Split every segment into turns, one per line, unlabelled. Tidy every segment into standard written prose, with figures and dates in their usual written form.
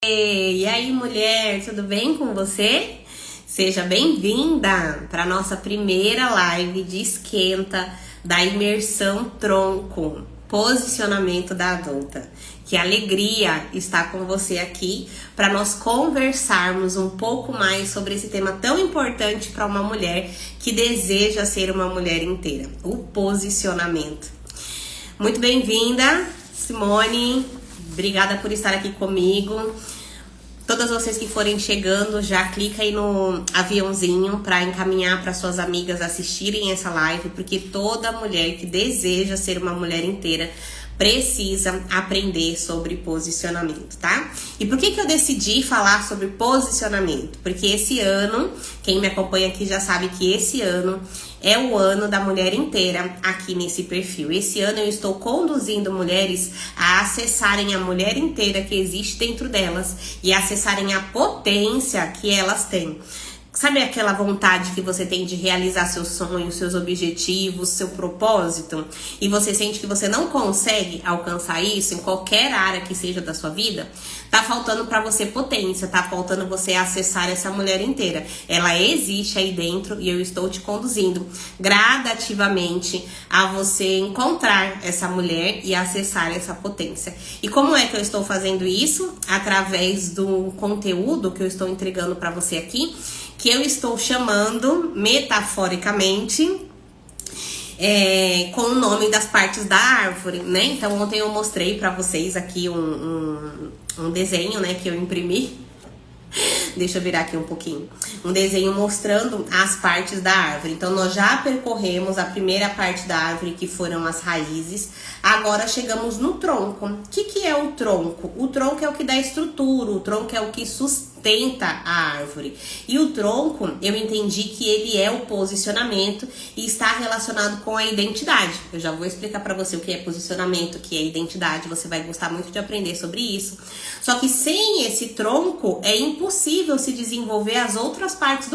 E aí, mulher, tudo bem com você? Seja bem-vinda para nossa primeira live de esquenta da imersão tronco, posicionamento da adulta. Que alegria estar com você aqui para nós conversarmos um pouco mais sobre esse tema tão importante para uma mulher que deseja ser uma mulher inteira, o posicionamento. Muito bem-vinda, Simone. Obrigada por estar aqui comigo. Todas vocês que forem chegando, já clica aí no aviãozinho para encaminhar para suas amigas assistirem essa live, porque toda mulher que deseja ser uma mulher inteira precisa aprender sobre posicionamento, tá? E por que eu decidi falar sobre posicionamento? Porque esse ano, quem me acompanha aqui já sabe que esse ano é o ano da mulher inteira aqui nesse perfil. Esse ano eu estou conduzindo mulheres a acessarem a mulher inteira que existe dentro delas e acessarem a potência que elas têm. Sabe aquela vontade que você tem de realizar seus sonhos, seus objetivos, seu propósito? E você sente que você não consegue alcançar isso em qualquer área que seja da sua vida? Tá faltando pra você potência, tá faltando você acessar essa mulher inteira. Ela existe aí dentro e eu estou te conduzindo gradativamente a você encontrar essa mulher e acessar essa potência. E como é que eu estou fazendo isso? Através do conteúdo que eu estou entregando pra você aqui, que eu estou chamando, metaforicamente, com o nome das partes da árvore, né? Então, ontem eu mostrei pra vocês aqui um desenho, né, que eu imprimi. Deixa eu virar aqui um pouquinho. Um desenho mostrando as partes da árvore. Então, nós já percorremos a primeira parte da árvore, que foram as raízes. Agora, chegamos no tronco. O que é o tronco? O tronco é o que dá estrutura, o tronco é o que sustenta a árvore. E o tronco, eu entendi que ele é o posicionamento e está relacionado com a identidade. Eu já vou explicar pra você o que é posicionamento, o que é identidade. Você vai gostar muito de aprender sobre isso. Só que sem esse tronco, é impossível se desenvolver as outras partes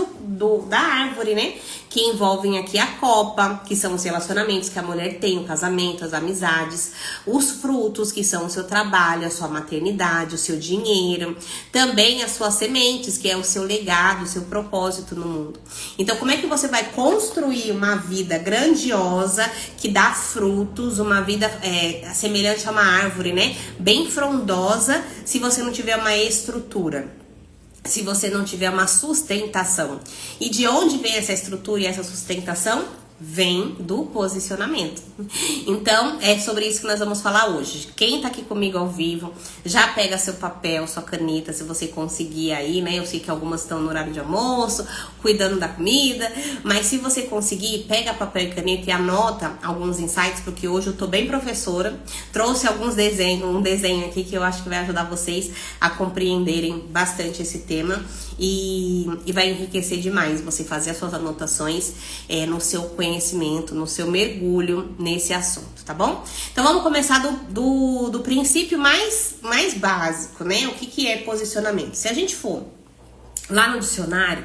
da árvore, né? Que envolvem aqui a copa, que são os relacionamentos que a mulher tem, o casamento, as amizades, os frutos, que são o seu trabalho, a sua maternidade, o seu dinheiro, também as suas sementes, que é o seu legado, o seu propósito no mundo. Então, como é que você vai construir uma vida grandiosa, que dá frutos, uma vida semelhante a uma árvore, né? Bem frondosa, se você não tiver uma estrutura, se você não tiver uma sustentação. E de onde vem essa estrutura e essa sustentação? Vem do posicionamento. Então, é sobre isso que nós vamos falar hoje. Quem tá aqui comigo ao vivo, já pega seu papel, sua caneta, se você conseguir aí, né? Eu sei que algumas estão no horário de almoço, cuidando da comida, mas se você conseguir, pega papel e caneta e anota alguns insights, porque hoje eu tô bem professora, trouxe alguns desenhos, um desenho aqui que eu acho que vai ajudar vocês a compreenderem bastante esse tema e vai enriquecer demais você fazer as suas anotações no seu conhecimento, no seu mergulho nesse assunto, tá bom? Então vamos começar do princípio mais básico, né? O que é posicionamento? Se a gente for lá no dicionário,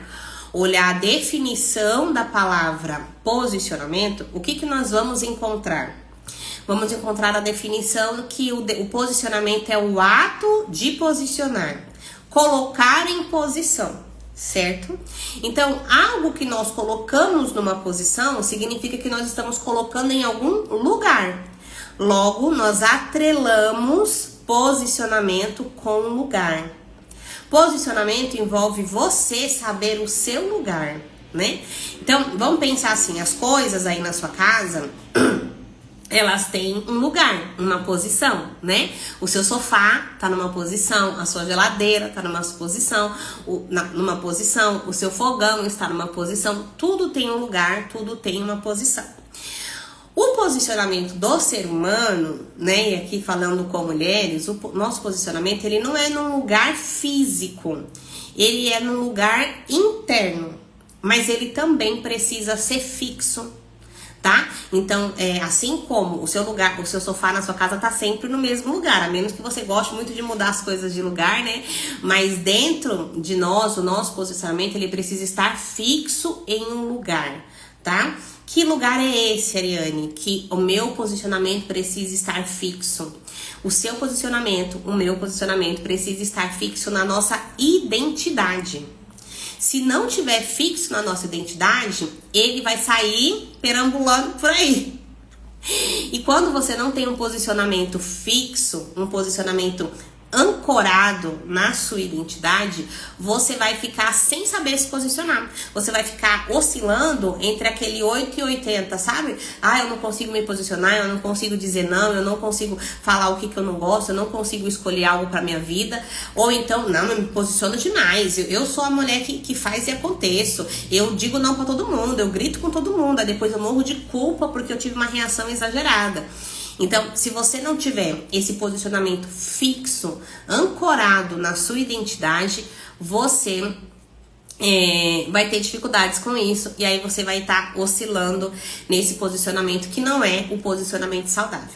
olhar a definição da palavra posicionamento, o que nós vamos encontrar? Vamos encontrar a definição que o posicionamento é o ato de posicionar, colocar em posição. Certo? Então, algo que nós colocamos numa posição significa que nós estamos colocando em algum lugar. Logo, nós atrelamos posicionamento com lugar. Posicionamento envolve você saber o seu lugar, né? Então, vamos pensar assim, as coisas aí na sua casa, elas têm um lugar, uma posição, né? O seu sofá tá numa posição, a sua geladeira tá numa posição, o seu fogão está numa posição, tudo tem um lugar, tudo tem uma posição. O posicionamento do ser humano, né, e aqui falando com mulheres, o nosso posicionamento, ele não é num lugar físico, ele é num lugar interno, mas ele também precisa ser fixo, tá? Então, assim como o seu lugar, o seu sofá na sua casa tá sempre no mesmo lugar, a menos que você goste muito de mudar as coisas de lugar, né? Mas dentro de nós, o nosso posicionamento, ele precisa estar fixo em um lugar, tá? Que lugar é esse, Ariane? Que o meu posicionamento precisa estar fixo. O seu posicionamento, o meu posicionamento precisa estar fixo na nossa identidade. Se não tiver fixo na nossa identidade, ele vai sair perambulando por aí. E quando você não tem um posicionamento fixo, um posicionamento ancorado na sua identidade, você vai ficar sem saber se posicionar. Você vai ficar oscilando entre aquele 8 e 80, sabe? Eu não consigo me posicionar, eu não consigo dizer não, eu não consigo falar o que eu não gosto, eu não consigo escolher algo pra minha vida. Ou então, não, eu me posiciono demais. Eu sou a mulher que faz e aconteço. Eu digo não pra todo mundo, eu grito com todo mundo. Aí depois eu morro de culpa porque eu tive uma reação exagerada. Então, se você não tiver esse posicionamento fixo, ancorado na sua identidade, você vai ter dificuldades com isso. E aí você vai estar oscilando nesse posicionamento que não é o posicionamento saudável.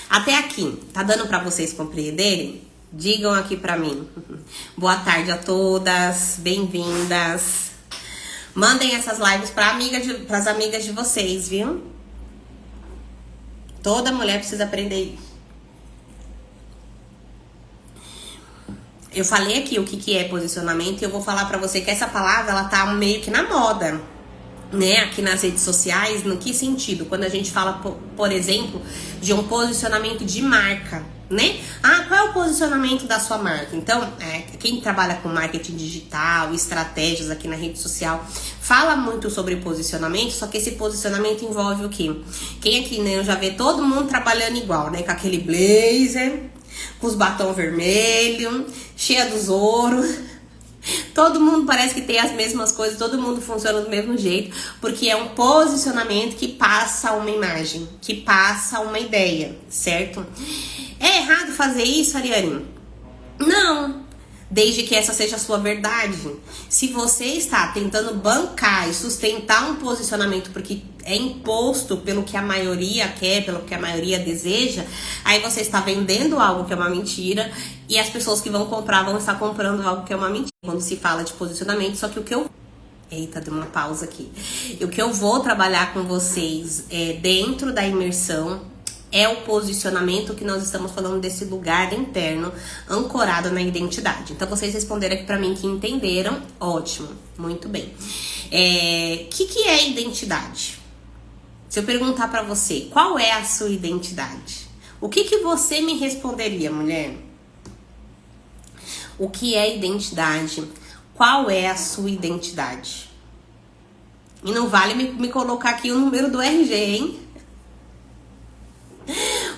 Até aqui, tá dando pra vocês compreenderem? Digam aqui pra mim. Boa tarde a todas, bem-vindas. Mandem essas lives pras amigas de vocês, viu? Toda mulher precisa aprender isso. Eu falei aqui o que é posicionamento e eu vou falar pra você que essa palavra, ela tá meio que na moda, né? Aqui nas redes sociais, no que sentido? Quando a gente fala, por exemplo, de um posicionamento de marca, né? Qual é o posicionamento da sua marca? Então, quem trabalha com marketing digital, estratégias aqui na rede social, fala muito sobre posicionamento, só que esse posicionamento envolve o quê? Quem aqui, né, já vê todo mundo trabalhando igual, né? Com aquele blazer, com os batom vermelho, cheia dos ouros. Todo mundo parece que tem as mesmas coisas, todo mundo funciona do mesmo jeito, porque é um posicionamento que passa uma imagem, que passa uma ideia, certo? É errado fazer isso, Ariane? Não, desde que essa seja a sua verdade. Se você está tentando bancar e sustentar um posicionamento porque é imposto pelo que a maioria quer, pelo que a maioria deseja, aí você está vendendo algo que é uma mentira e as pessoas que vão comprar vão estar comprando algo que é uma mentira. Quando se fala de posicionamento, só que o que eu... Eita, deu uma pausa aqui. O que eu vou trabalhar com vocês dentro da imersão é o posicionamento que nós estamos falando desse lugar interno ancorado na identidade. Então, vocês responderam aqui pra mim que entenderam. Ótimo, muito bem. Que é identidade? Se eu perguntar pra você, qual é a sua identidade? O que você me responderia, mulher? O que é identidade? Qual é a sua identidade? E não vale me colocar aqui o número do RG, hein?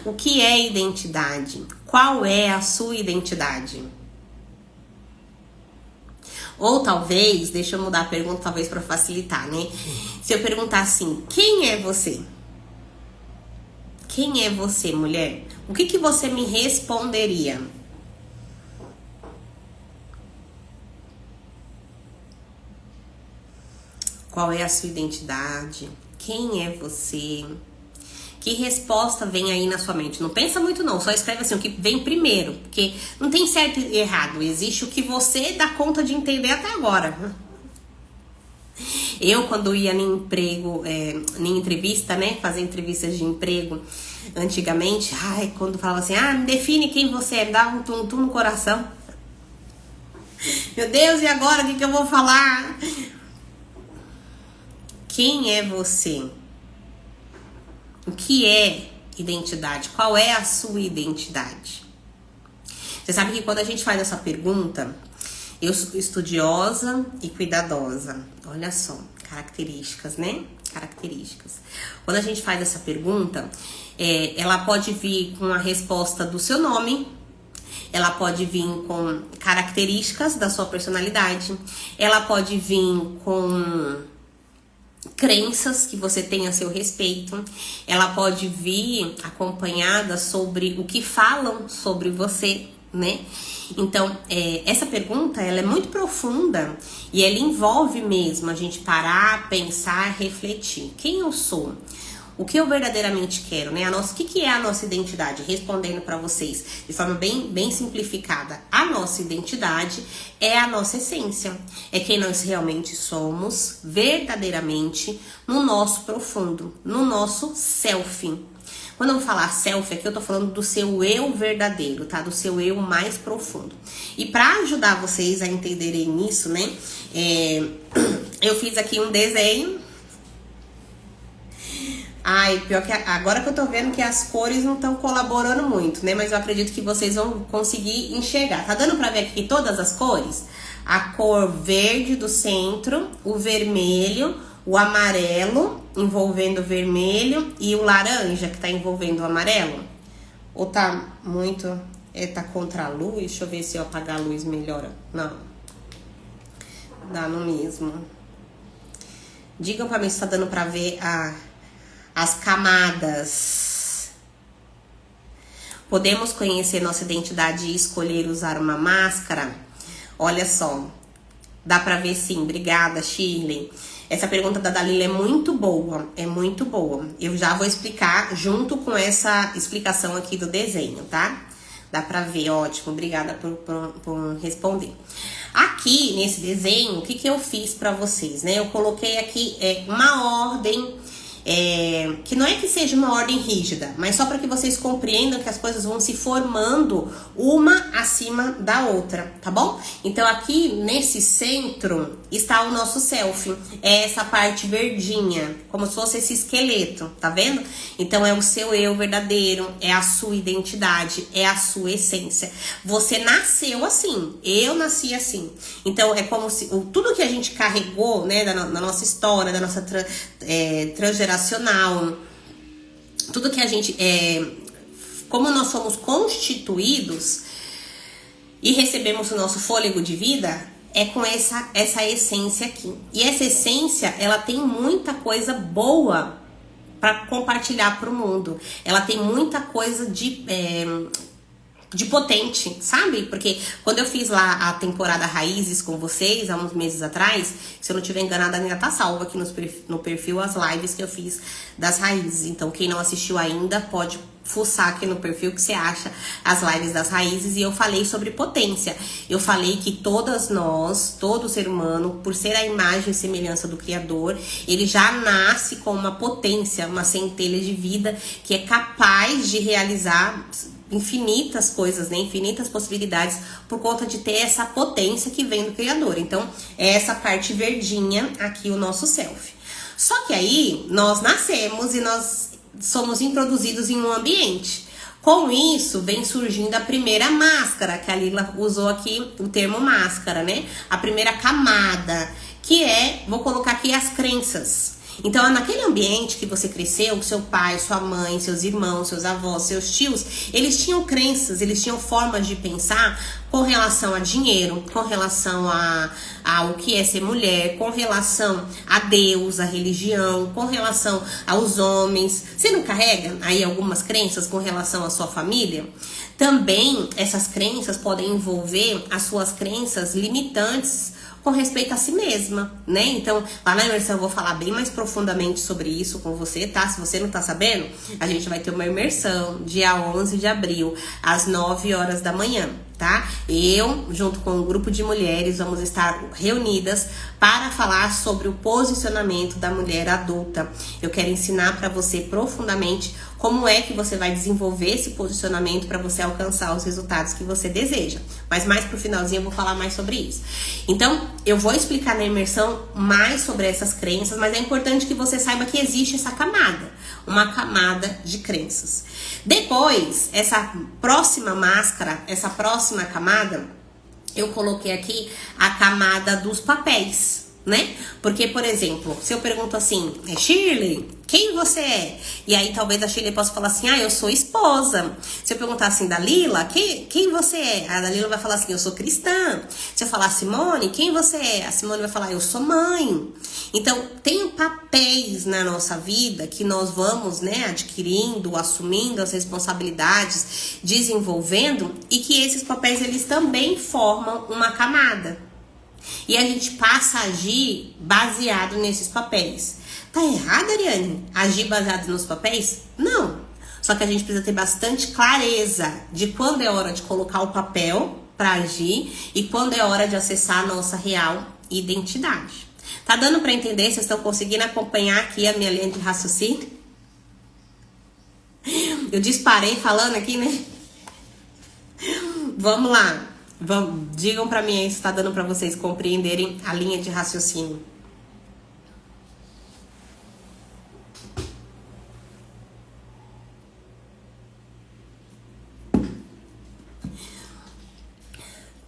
O que é identidade? Qual é a sua identidade? Ou talvez, deixa eu mudar a pergunta talvez para facilitar, né? Se eu perguntar assim, quem é você? Quem é você, mulher? O que você me responderia? Qual é a sua identidade? Quem é você? Que resposta vem aí na sua mente? Não pensa muito não, só escreve assim, o que vem primeiro. Porque não tem certo e errado, existe o que você dá conta de entender até agora. Eu, quando ia em emprego, em entrevista, né, fazer entrevistas de emprego, antigamente, quando falava assim, me define quem você é, me dava um tum-tum no coração. Meu Deus, e agora, o que eu vou falar? Quem é você? O que é identidade? Qual é a sua identidade? Você sabe que quando a gente faz essa pergunta, eu sou estudiosa e cuidadosa. Olha só, características, né? Características. Quando a gente faz essa pergunta, ela pode vir com a resposta do seu nome, ela pode vir com características da sua personalidade, ela pode vir com crenças que você tem a seu respeito, ela pode vir acompanhada sobre o que falam sobre você, né? Então, essa pergunta, ela é muito profunda e ela envolve mesmo a gente parar, pensar, refletir. Quem eu sou? O que eu verdadeiramente quero, né? O que é a nossa identidade? Respondendo para vocês de forma bem simplificada. A nossa identidade é a nossa essência. É quem nós realmente somos, verdadeiramente, no nosso profundo, no nosso self. Quando eu falar selfie aqui, eu tô falando do seu eu verdadeiro, tá? Do seu eu mais profundo. E pra ajudar vocês a entenderem isso, né? Eu fiz aqui um desenho. Ai, pior que agora que eu tô vendo que as cores não estão colaborando muito, né? Mas eu acredito que vocês vão conseguir enxergar. Tá dando pra ver aqui todas as cores? A cor verde do centro, o vermelho, o amarelo envolvendo o vermelho e o laranja que tá envolvendo o amarelo. Ou tá muito... tá contra a luz? Deixa eu ver se eu apagar a luz melhora. Não. Dá no mesmo. Digam pra mim se tá dando pra ver as camadas. Podemos conhecer nossa identidade e escolher usar uma máscara? Olha só, dá pra ver sim. Obrigada, Shirley. Essa pergunta da Dalila é muito boa, é muito boa. Eu já vou explicar junto com essa explicação aqui do desenho, tá? Dá pra ver, ótimo. Obrigada por responder. Aqui, nesse desenho, o que eu fiz pra vocês, né? Eu coloquei aqui uma ordem... que não é que seja uma ordem rígida, mas só para que vocês compreendam que as coisas vão se formando uma acima da outra, tá bom? Então aqui nesse centro está o nosso self, é essa parte verdinha, como se fosse esse esqueleto, tá vendo? Então é o seu eu verdadeiro, é a sua identidade, é a sua essência. Você nasceu assim, eu nasci assim. Então é como se tudo que a gente carregou, né, na nossa história, da nossa transgeracional, tudo que a gente como nós somos constituídos e recebemos o nosso fôlego de vida, é com essa essência aqui. E essa essência, ela tem muita coisa boa para compartilhar para o mundo. Ela tem muita coisa de potente, sabe? Porque quando eu fiz lá a temporada Raízes com vocês, há uns meses atrás, se eu não tiver enganada, ainda tá salva aqui no perfil as lives que eu fiz das raízes. Então, quem não assistiu ainda, pode fuçar aqui no perfil que você acha as lives das raízes. E eu falei sobre potência. Eu falei que todas nós, todo ser humano, por ser a imagem e semelhança do Criador, ele já nasce com uma potência, uma centelha de vida que é capaz de realizar infinitas coisas, né? Infinitas possibilidades por conta de ter essa potência que vem do Criador. Então, é essa parte verdinha aqui, o nosso self. Só que aí, nós nascemos e nós somos introduzidos em um ambiente. Com isso, vem surgindo a primeira máscara, que a Lila usou aqui o termo máscara, né? A primeira camada, que vou colocar aqui as crenças. Então, naquele ambiente que você cresceu, seu pai, sua mãe, seus irmãos, seus avós, seus tios, eles tinham crenças, eles tinham formas de pensar com relação a dinheiro, com relação ao que é ser mulher, com relação a Deus, a religião, com relação aos homens. Você não carrega aí algumas crenças com relação à sua família? Também essas crenças podem envolver as suas crenças limitantes com respeito a si mesma, né? Então, lá na imersão eu vou falar bem mais profundamente sobre isso com você, tá? Se você não tá sabendo, a gente vai ter uma imersão dia 11 de abril, às 9 horas da manhã, tá? Eu, junto com um grupo de mulheres, vamos estar reunidas para falar sobre o posicionamento da mulher adulta. Eu quero ensinar para você profundamente como é que você vai desenvolver esse posicionamento para você alcançar os resultados que você deseja. Mas mais pro finalzinho eu vou falar mais sobre isso. Então, eu vou explicar na imersão mais sobre essas crenças, mas é importante que você saiba que existe essa camada, uma camada de crenças. Depois, essa próxima máscara, essa próxima camada, eu coloquei aqui a camada dos papéis, né? Porque, por exemplo, se eu pergunto assim, Shirley, quem você é? E aí talvez a Shirley possa falar assim, eu sou esposa. Se eu perguntar assim, Dalila, quem você é? A Dalila vai falar assim, eu sou cristã. Se eu falar Simone, quem você é? A Simone vai falar, eu sou mãe. Então, tem papéis na nossa vida que nós vamos, né, adquirindo, assumindo as responsabilidades, desenvolvendo, e que esses papéis, eles também formam uma camada. E a gente passa a agir baseado nesses papéis. Tá errado, Ariane? Agir baseado nos papéis? Não. Só que a gente precisa ter bastante clareza de quando é hora de colocar o papel para agir e quando é hora de acessar a nossa real identidade. Tá dando para entender? Vocês estão conseguindo acompanhar aqui a minha linha de raciocínio? Eu disparei falando aqui, né? Vamos lá. Digam pra mim aí se tá dando pra vocês compreenderem a linha de raciocínio.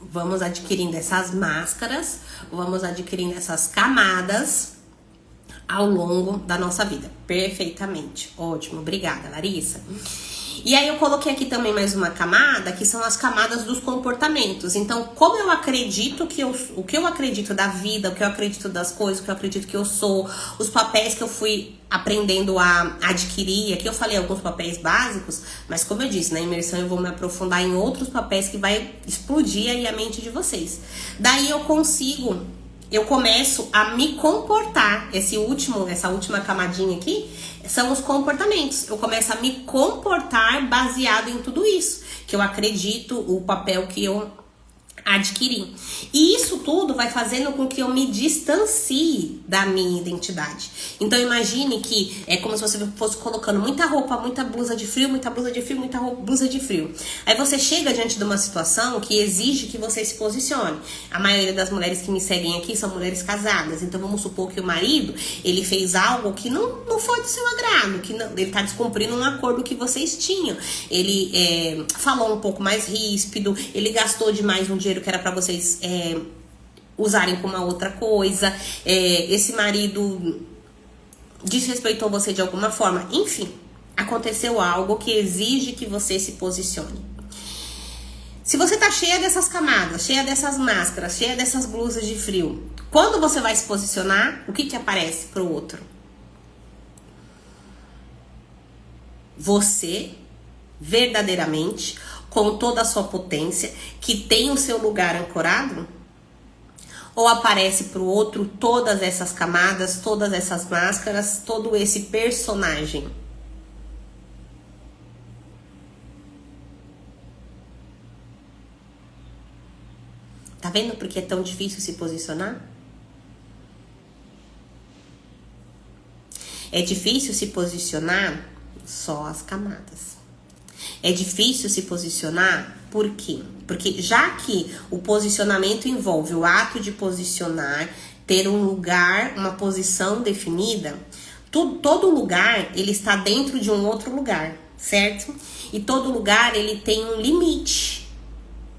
Vamos adquirindo essas máscaras, vamos adquirindo essas camadas ao longo da nossa vida. Perfeitamente. Ótimo. Obrigada, Larissa. E aí eu coloquei aqui também mais uma camada, que são as camadas dos comportamentos. Então, como eu acredito o que eu acredito da vida, o que eu acredito das coisas, o que eu acredito que eu sou, os papéis que eu fui aprendendo a adquirir. Aqui eu falei alguns papéis básicos, mas como eu disse, na imersão eu vou me aprofundar em outros papéis que vai explodir aí a mente de vocês. Daí eu começo a me comportar. Essa última camadinha aqui são os comportamentos. Eu começo a me comportar baseado em tudo isso, que eu acredito, o papel que eu adquiri. E isso tudo vai fazendo com que eu me distancie da minha identidade. Então imagine que é como se você fosse colocando muita roupa, muita blusa de frio, muita blusa de frio, muita blusa de frio. Aí você chega diante de uma situação que exige que você se posicione. A maioria das mulheres que me seguem aqui são mulheres casadas. Então vamos supor que o marido, ele fez algo que não foi do seu agrado, que não, ele tá descumprindo um acordo que vocês tinham. Ele falou um pouco mais ríspido, ele gastou demais um dinheiro que era pra vocês usarem com uma outra coisa, esse marido desrespeitou você de alguma forma, enfim, aconteceu algo que exige que você se posicione. Se você tá cheia dessas camadas, cheia dessas máscaras, cheia dessas blusas de frio, quando você vai se posicionar, o que aparece pro outro? Você, verdadeiramente, com toda a sua potência, que tem o seu lugar ancorado? Ou aparece pro outro todas essas camadas, todas essas máscaras, todo esse personagem? Tá vendo por que é tão difícil se posicionar? É difícil se posicionar só as camadas. É difícil se posicionar, por quê? Porque já que o posicionamento envolve o ato de posicionar, ter um lugar, uma posição definida, todo lugar ele está dentro de um outro lugar, certo? E todo lugar ele tem um limite.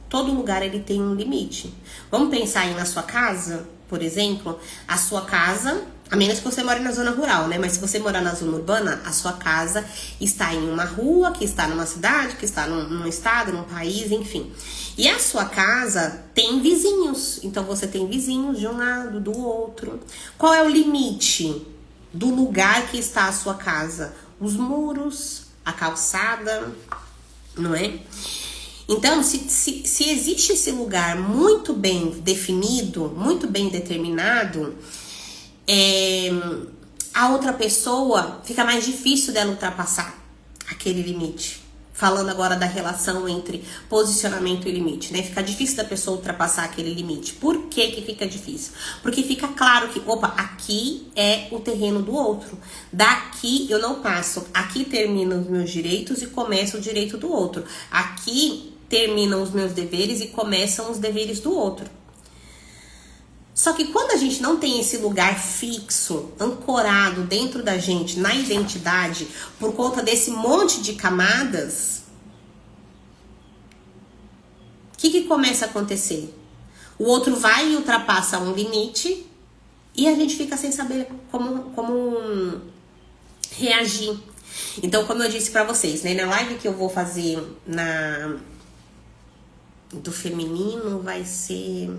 Todo lugar ele tem um limite. Vamos pensar aí na sua casa, por exemplo, a sua casa, a menos que você more na zona rural, né? Mas se você morar na zona urbana, a sua casa está em uma rua, que está numa cidade, que está num estado, num país, enfim. E a sua casa tem vizinhos. Então você tem vizinhos de um lado, do outro. Qual é o limite do lugar que está a sua casa? Os muros, a calçada, não é? Então, se existe esse lugar muito bem definido, muito bem determinado, a outra pessoa fica mais difícil dela ultrapassar aquele limite. Falando agora da relação entre posicionamento e limite, né? Fica difícil da pessoa ultrapassar aquele limite. Por que que fica difícil? Porque fica claro que, opa, aqui é o terreno do outro. Daqui eu não passo. Aqui terminam os meus direitos e começa o direito do outro. Aqui terminam os meus deveres e começam os deveres do outro. Só que quando a gente não tem esse lugar fixo, ancorado dentro da gente, na identidade, por conta desse monte de camadas, o que começa a acontecer? O outro vai e ultrapassa um limite e a gente fica sem saber como reagir. Então, como eu disse pra vocês, né, na live que eu vou fazer do feminino vai ser...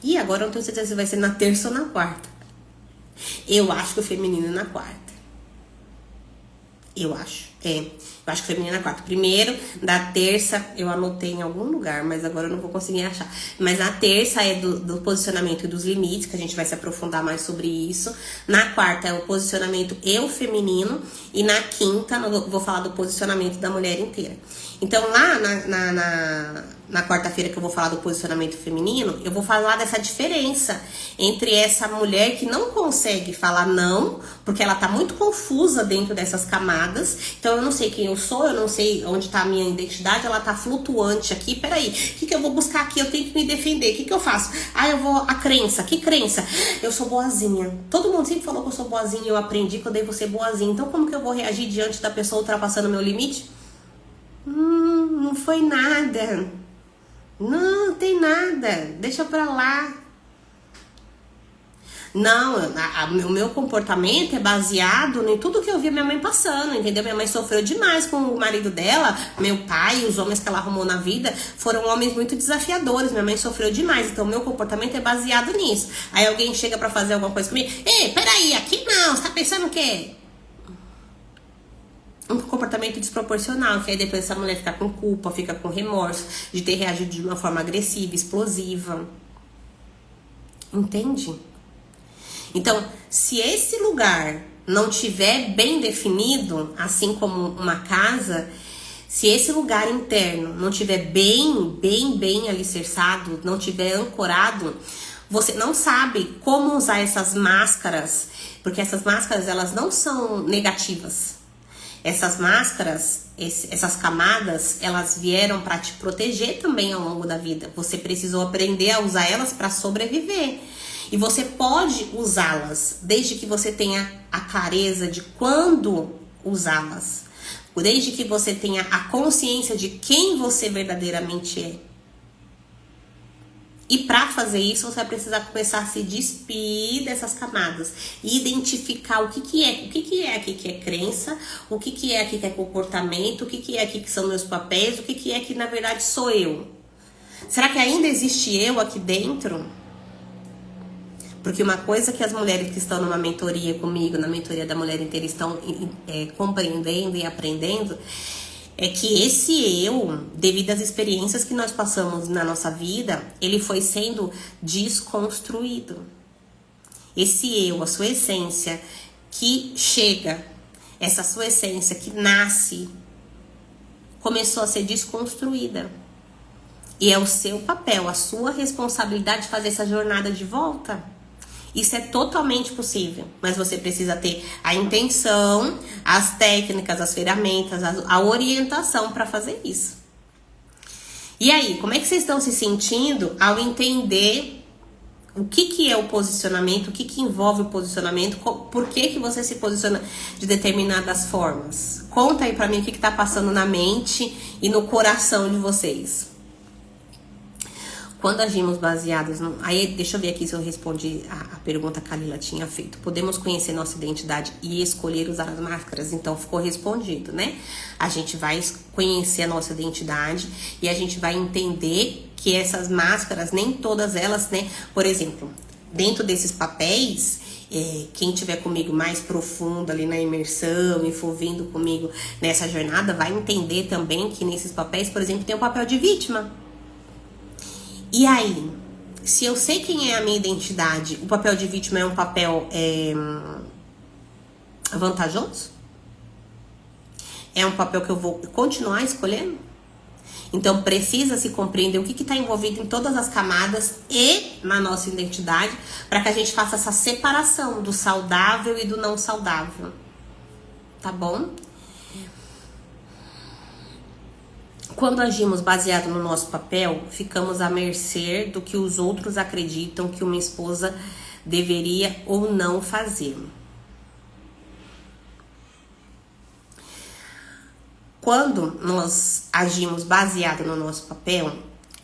E agora eu não tenho certeza se vai ser na terça ou na quarta. Eu acho que o feminino é na quarta. Eu acho que o feminino é na quarta. Primeiro, da terça, eu anotei em algum lugar, mas agora eu não vou conseguir achar. Mas a terça é do posicionamento e dos limites, que a gente vai se aprofundar mais sobre isso. Na quarta é o posicionamento eu feminino. E na quinta, eu vou falar do posicionamento da mulher inteira. Então, lá na quarta-feira que eu vou falar do posicionamento feminino, eu vou falar dessa diferença entre essa mulher que não consegue falar não, porque ela tá muito confusa dentro dessas camadas. Então eu não sei quem eu sou, eu não sei onde tá a minha identidade, ela tá flutuante aqui. Peraí, o que eu vou buscar aqui? Eu tenho que me defender, o que eu faço? Eu vou, a crença, que crença? Eu sou boazinha. Todo mundo sempre falou que eu sou boazinha, eu aprendi que eu devo ser boazinha. Então como que eu vou reagir diante da pessoa ultrapassando o meu limite? Não foi nada. Não tem nada, deixa pra lá. Não, o meu comportamento é baseado em tudo que eu vi minha mãe passando, entendeu? Minha mãe sofreu demais com o marido dela, meu pai, os homens que ela arrumou na vida foram homens muito desafiadores, minha mãe sofreu demais, então meu comportamento é baseado nisso. Aí alguém chega pra fazer alguma coisa comigo, ei, peraí, aqui não, você tá pensando o quê? Um comportamento desproporcional, que aí depois essa mulher fica com culpa, fica com remorso de ter reagido de uma forma agressiva, explosiva. Entende? Então, se esse lugar não tiver bem definido, assim como uma casa, se esse lugar interno não tiver bem alicerçado, não tiver ancorado, você não sabe como usar essas máscaras, porque essas máscaras, elas não são negativas. Essas máscaras, essas camadas, elas vieram para te proteger também ao longo da vida. Você precisou aprender a usar elas para sobreviver. E você pode usá-las, desde que você tenha a clareza de quando usá-las. Desde que você tenha a consciência de quem você verdadeiramente é. E para fazer isso, você vai precisar começar a se despir dessas camadas e identificar o que é aqui que é crença, o que é aqui que é comportamento, o que é aqui que são meus papéis, o que é que na verdade sou eu. Será que ainda existe eu aqui dentro? Porque uma coisa que as mulheres que estão numa mentoria comigo, na mentoria da Mulher Inteira, estão compreendendo e aprendendo, é que esse eu, devido às experiências que nós passamos na nossa vida, ele foi sendo desconstruído. Esse eu, a sua essência que chega, essa sua essência que nasce, começou a ser desconstruída. E é o seu papel, a sua responsabilidade de fazer essa jornada de volta. Isso é totalmente possível, mas você precisa ter a intenção, as técnicas, as ferramentas, a orientação para fazer isso. E aí, como é que vocês estão se sentindo ao entender o que é o posicionamento, o que envolve o posicionamento, por que você se posiciona de determinadas formas? Conta aí pra mim o que tá passando na mente e no coração de vocês. Quando agimos baseados no... Aí, deixa eu ver aqui se eu respondi a pergunta que a Lila tinha feito. Podemos conhecer nossa identidade e escolher usar as máscaras? Então, ficou respondido, né? A gente vai conhecer a nossa identidade e a gente vai entender que essas máscaras, nem todas elas, né? Por exemplo, dentro desses papéis, quem tiver comigo mais profundo ali na imersão e for vindo comigo nessa jornada, vai entender também que nesses papéis, por exemplo, tem o papel de vítima. E aí, se eu sei quem é a minha identidade, o papel de vítima é um papel vantajoso? É um papel que eu vou continuar escolhendo? Então, precisa se compreender o que está envolvido em todas as camadas e na nossa identidade, para que a gente faça essa separação do saudável e do não saudável. Tá bom? Quando agimos baseado no nosso papel, ficamos à mercê do que os outros acreditam que uma esposa deveria ou não fazer. Quando nós agimos baseado no nosso papel,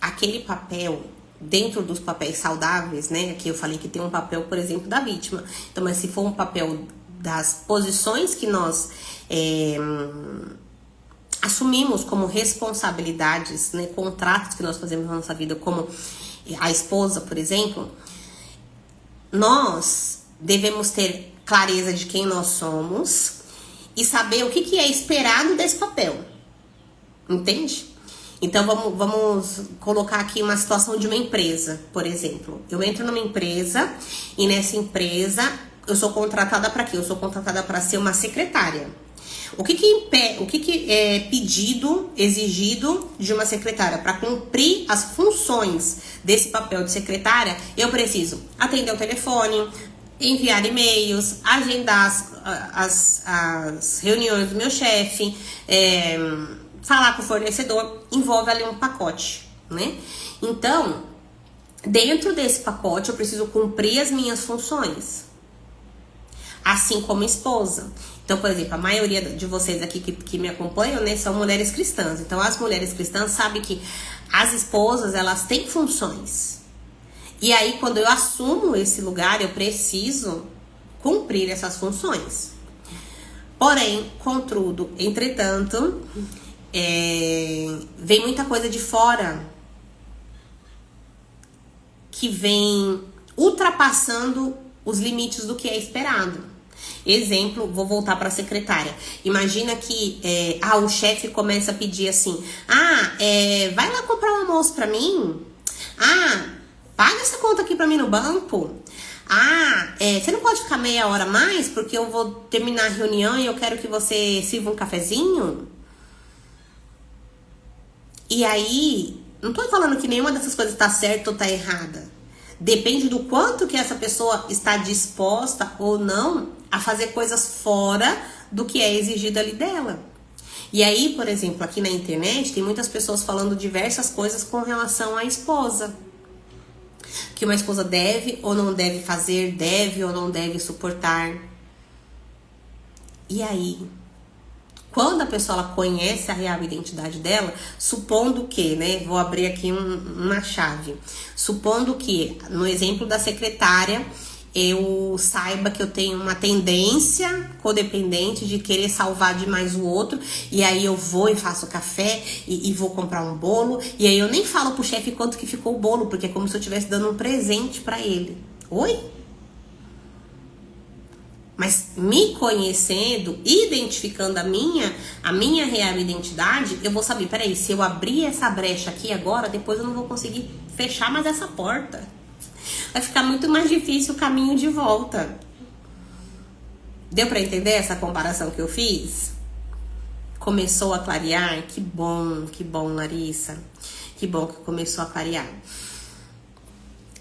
aquele papel, dentro dos papéis saudáveis, né? Aqui eu falei que tem um papel, por exemplo, da vítima. Então, mas se for um papel das posições que nós assumimos como responsabilidades, né, contratos que nós fazemos na nossa vida, como a esposa, por exemplo, nós devemos ter clareza de quem nós somos e saber o que é esperado desse papel, entende? Então vamos colocar aqui uma situação de uma empresa, por exemplo. Eu entro numa empresa e nessa empresa eu sou contratada para quê? Eu sou contratada para ser uma secretária. O que é pedido, exigido de uma secretária? Para cumprir as funções desse papel de secretária, eu preciso atender o telefone, enviar e-mails, agendar as reuniões do meu chefe, falar com o fornecedor, envolve ali um pacote, né? Então, dentro desse pacote, eu preciso cumprir as minhas funções, assim como esposa. Então, por exemplo, a maioria de vocês aqui que me acompanham, né, são mulheres cristãs. Então, as mulheres cristãs sabem que as esposas, elas têm funções. E aí, quando eu assumo esse lugar, eu preciso cumprir essas funções. Porém, contudo, entretanto, vem muita coisa de fora que vem ultrapassando os limites do que é esperado. Exemplo, vou voltar para a secretária. Imagina que o chefe começa a pedir assim: vai lá comprar um almoço para mim? Paga essa conta aqui para mim no banco? Você não pode ficar meia hora mais porque eu vou terminar a reunião e eu quero que você sirva um cafezinho? E aí, não tô falando que nenhuma dessas coisas tá certa ou tá errada. Depende do quanto que essa pessoa está disposta ou não a fazer coisas fora do que é exigido ali dela. E aí, por exemplo, aqui na internet, tem muitas pessoas falando diversas coisas com relação à esposa. Que uma esposa deve ou não deve fazer, deve ou não deve suportar. E aí, quando a pessoa ela conhece a real identidade dela, supondo que, né, vou abrir aqui uma chave, supondo que, no exemplo da secretária, eu saiba que eu tenho uma tendência codependente de querer salvar demais o outro, e aí eu vou e faço café e vou comprar um bolo, e aí eu nem falo pro chefe quanto que ficou o bolo, porque é como se eu estivesse dando um presente pra ele. Oi? Mas me conhecendo, identificando a minha real identidade, eu vou saber, peraí, se eu abrir essa brecha aqui agora, depois eu não vou conseguir fechar mais essa porta. Vai ficar muito mais difícil o caminho de volta. Deu pra entender essa comparação que eu fiz? Começou a clarear? Que bom, Larissa. Que bom que começou a clarear.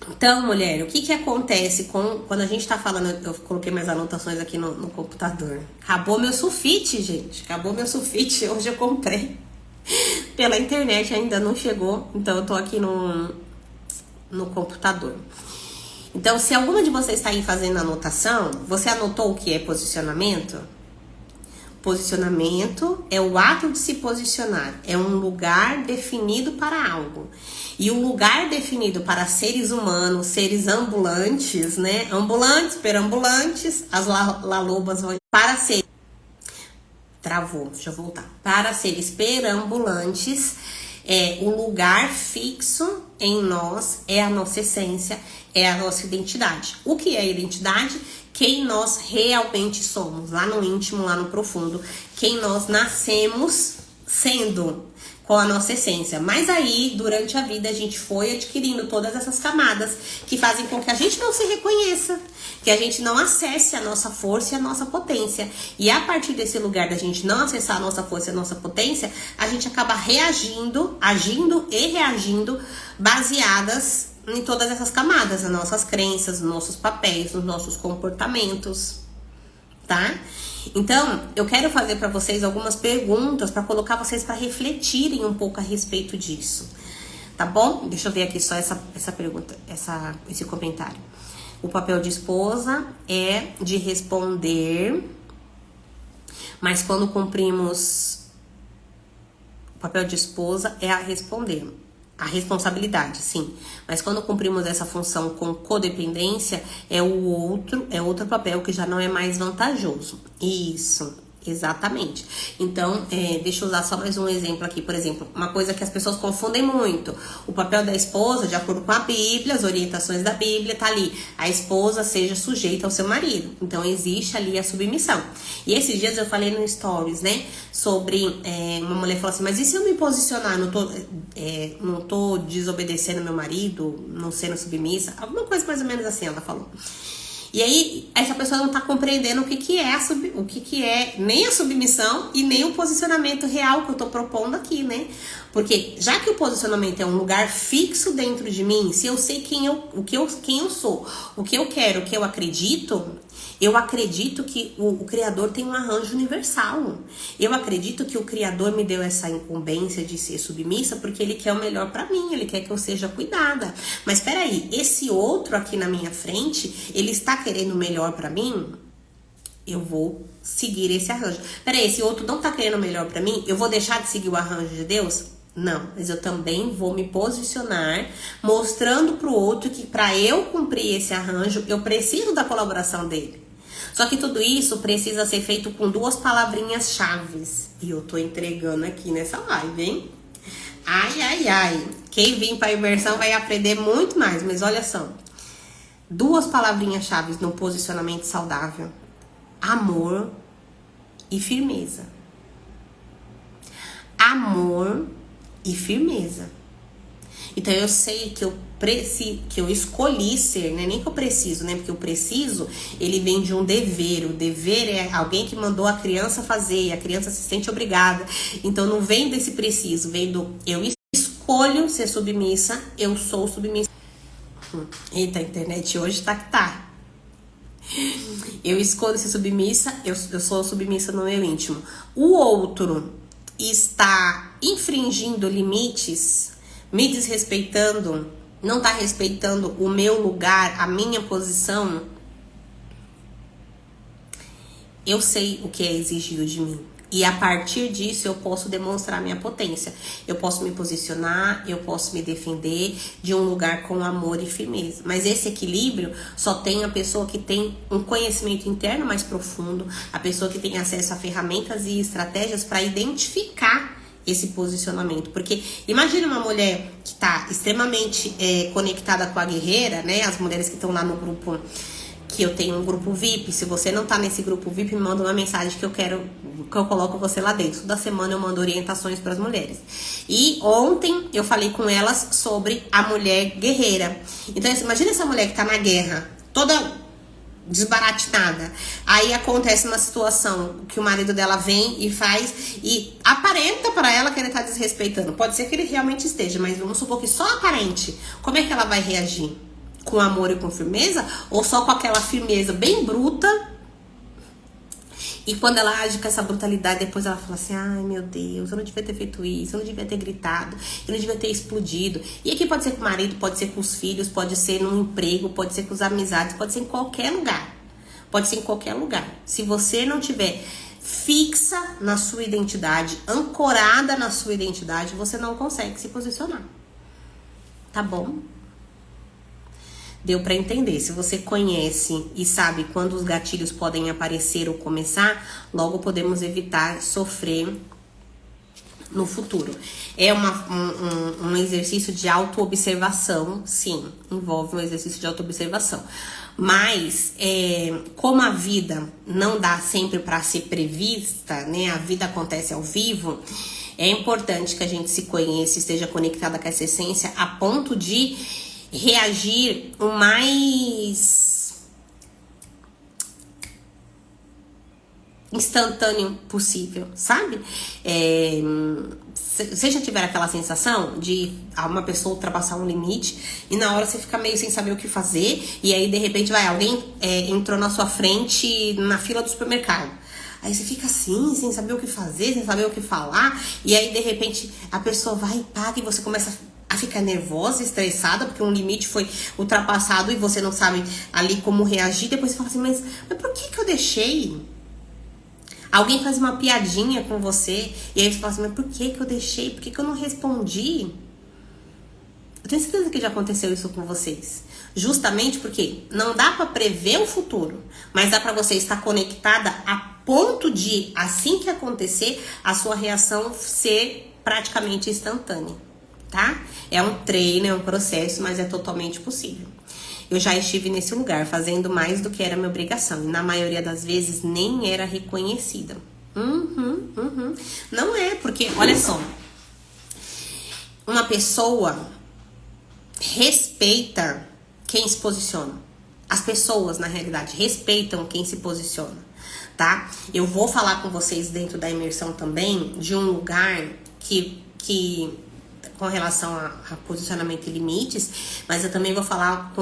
Então, mulher, o que acontece quando a gente tá falando... Eu coloquei mais anotações aqui no computador. Acabou meu sulfite, gente. Acabou meu sulfite. Hoje eu comprei pela internet, ainda não chegou. Então, eu tô aqui no computador. Então, se alguma de vocês está aí fazendo anotação, você anotou o que é posicionamento? Posicionamento é o ato de se posicionar. É um lugar definido para algo. E um lugar definido para seres humanos, seres ambulantes, né? Ambulantes, perambulantes, as lalobas vão... Para ser... Travou, deixa eu voltar. Para seres perambulantes, o lugar fixo em nós é a nossa essência, é a nossa identidade. O que é identidade? Quem nós realmente somos, lá no íntimo, lá no profundo. Quem nós nascemos sendo, com a nossa essência. Mas aí, durante a vida, a gente foi adquirindo todas essas camadas que fazem com que a gente não se reconheça, que a gente não acesse a nossa força e a nossa potência. E a partir desse lugar da gente não acessar a nossa força e a nossa potência, a gente acaba reagindo, agindo e reagindo baseadas em todas essas camadas, nas nossas crenças, nos nossos papéis, nos nossos comportamentos, tá? Então, eu quero fazer para vocês algumas perguntas para colocar vocês para refletirem um pouco a respeito disso, tá bom? Deixa eu ver aqui só essa pergunta, esse comentário. O papel de esposa é de responder, mas quando cumprimos o papel de esposa é a responder. A responsabilidade, sim. Mas quando cumprimos essa função com codependência, é outro papel que já não é mais vantajoso. Isso, exatamente. Então, deixa eu usar só mais um exemplo aqui. Por exemplo, uma coisa que as pessoas confundem muito. O papel da esposa, de acordo com a Bíblia, as orientações da Bíblia, tá ali. A esposa seja sujeita ao seu marido. Então, existe ali a submissão. E esses dias eu falei no Stories, né? Sobre uma mulher falou assim, mas e se eu me posicionar? Não tô desobedecendo meu marido, não sendo submissa? Alguma coisa mais ou menos assim ela falou. E aí, essa pessoa não tá compreendendo o que é nem a submissão e nem o posicionamento real que eu tô propondo aqui, né? Porque já que o posicionamento é um lugar fixo dentro de mim, se eu sei quem eu sou, o que eu quero, o que eu acredito que o Criador tem um arranjo universal. Eu acredito que o Criador me deu essa incumbência de ser submissa porque Ele quer o melhor pra mim, Ele quer que eu seja cuidada. Mas peraí, esse outro aqui na minha frente, ele está querendo o melhor pra mim? Eu vou seguir esse arranjo. Peraí, esse outro não tá querendo o melhor pra mim? Eu vou deixar de seguir o arranjo de Deus? Não, mas eu também vou me posicionar mostrando pro outro que pra eu cumprir esse arranjo, eu preciso da colaboração dele. Só que tudo isso precisa ser feito com 2 palavrinhas chaves. E eu tô entregando aqui nessa live, hein? Ai, ai, ai. Quem vir pra imersão vai aprender muito mais, mas olha só. 2 palavrinhas chaves no posicionamento saudável: amor e firmeza. Amor e firmeza. Então eu sei que que eu escolhi ser, né? Nem que eu preciso, né? Porque o preciso, ele vem de um dever. O dever é alguém que mandou a criança fazer e a criança se sente obrigada. Então não vem desse preciso, vem do eu escolho ser submissa, eu sou submissa. Eita, a internet hoje tá que tá. Eu escolho ser submissa, eu sou submissa no meu íntimo. O outro está infringindo limites, me desrespeitando, não tá respeitando o meu lugar, a minha posição. Eu sei o que é exigido de mim. E a partir disso eu posso demonstrar minha potência. Eu posso me posicionar, eu posso me defender de um lugar com amor e firmeza. Mas esse equilíbrio só tem a pessoa que tem um conhecimento interno mais profundo, a pessoa que tem acesso a ferramentas e estratégias para identificar esse posicionamento. Porque imagina uma mulher que tá extremamente conectada com a guerreira, né? As mulheres que estão lá no grupo, que eu tenho um grupo VIP. Se você não tá nesse grupo VIP, me manda uma mensagem que eu coloco você lá dentro. Toda semana eu mando orientações para as mulheres. E ontem eu falei com elas sobre a mulher guerreira. Então, imagina essa mulher que tá na guerra, toda desbaratinada. Aí acontece uma situação que o marido dela vem e faz e aparenta para ela que ele tá desrespeitando. Pode ser que ele realmente esteja, mas vamos supor que só aparente. Como é que ela vai reagir? Com amor e com firmeza? Ou só com aquela firmeza bem bruta? E quando ela age com essa brutalidade, depois ela fala assim: ai meu Deus, eu não devia ter feito isso, eu não devia ter gritado, eu não devia ter explodido. E aqui pode ser com o marido, pode ser com os filhos, pode ser no emprego, pode ser com as amizades, pode ser em qualquer lugar. Pode ser em qualquer lugar. Se você não tiver fixa na sua identidade, ancorada na sua identidade, você não consegue se posicionar. Tá bom? Deu pra entender. Se você conhece e sabe quando os gatilhos podem aparecer ou começar, logo podemos evitar sofrer no futuro. É um exercício de autoobservação, sim, envolve um exercício de autoobservação. Mas, como a vida não dá sempre para ser prevista, né? A vida acontece ao vivo. É importante que a gente se conheça, esteja conectada com essa essência a ponto de reagir o mais instantâneo possível, sabe? Você já tiver aquela sensação de uma pessoa ultrapassar um limite e na hora você fica meio sem saber o que fazer e aí de repente alguém entrou na sua frente na fila do supermercado. Aí você fica assim, sem saber o que fazer, sem saber o que falar, e aí de repente a pessoa vai e paga e você começa a ficar nervosa, estressada, porque um limite foi ultrapassado e você não sabe ali como reagir. Depois você fala assim, mas por que eu deixei? Alguém faz uma piadinha com você e aí você fala assim, mas por que eu deixei? Por que eu não respondi? Eu tenho certeza que já aconteceu isso com vocês. Justamente porque não dá pra prever o futuro, mas dá pra você estar conectada a ponto de, assim que acontecer, a sua reação ser praticamente instantânea, tá? É um treino, é um processo, mas é totalmente possível. Eu já estive nesse lugar, fazendo mais do que era minha obrigação. E na maioria das vezes nem era reconhecida. Não é, porque, olha só. Uma pessoa respeita quem se posiciona. As pessoas, na realidade, respeitam quem se posiciona, tá? Eu vou falar com vocês dentro da imersão também de um lugar que com relação a posicionamento e limites, mas eu também vou falar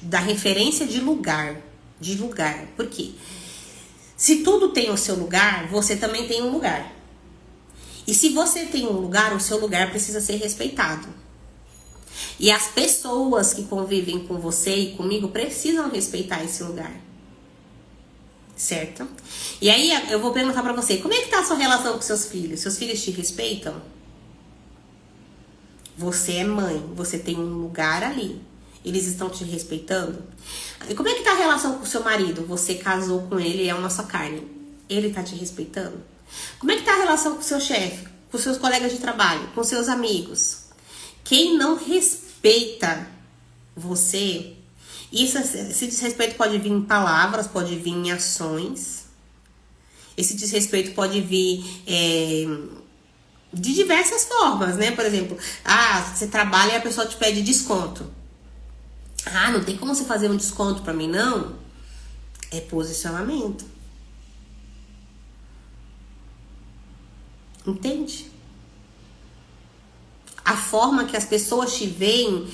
da referência de lugar. Por quê? Se tudo tem o seu lugar, você também tem um lugar. E se você tem um lugar, o seu lugar precisa ser respeitado. E as pessoas que convivem com você e comigo precisam respeitar esse lugar. Certo? E aí eu vou perguntar pra você, como é que tá a sua relação com seus filhos? Seus filhos te respeitam? Você é mãe, você tem um lugar ali. Eles estão te respeitando? E como é que tá a relação com o seu marido? Você casou com ele e é uma só carne. Ele tá te respeitando? Como é que tá a relação com o seu chefe? Com seus colegas de trabalho? Com seus amigos? Quem não respeita você... Esse desrespeito pode vir em palavras, pode vir em ações. Esse desrespeito pode vir de diversas formas, né? Por exemplo, você trabalha e a pessoa te pede desconto. Não tem como você fazer um desconto pra mim, não? É posicionamento. Entende? A forma que as pessoas te veem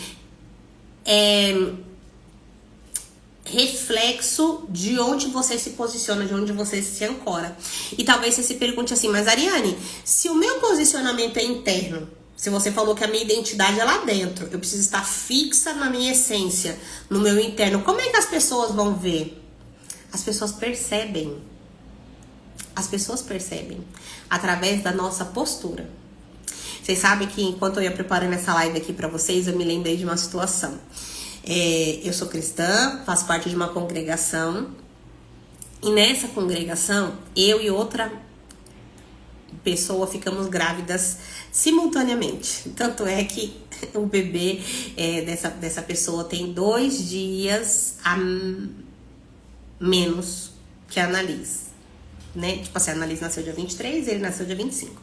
é reflexo de onde você se posiciona, de onde você se ancora. E talvez você se pergunte assim, mas Ariane, se o meu posicionamento é interno, se você falou que a minha identidade é lá dentro, eu preciso estar fixa na minha essência, no meu interno, como é que as pessoas vão ver? As pessoas percebem. As pessoas percebem através da nossa postura. Vocês sabem que enquanto eu ia preparando essa live aqui pra vocês, eu me lembrei de uma situação. Eu sou cristã, faço parte de uma congregação. E nessa congregação, eu e outra pessoa ficamos grávidas simultaneamente. Tanto é que o bebê dessa pessoa tem 2 dias a menos que a Annalise, né? Tipo assim, a Annalise nasceu dia 23, ele nasceu dia 25.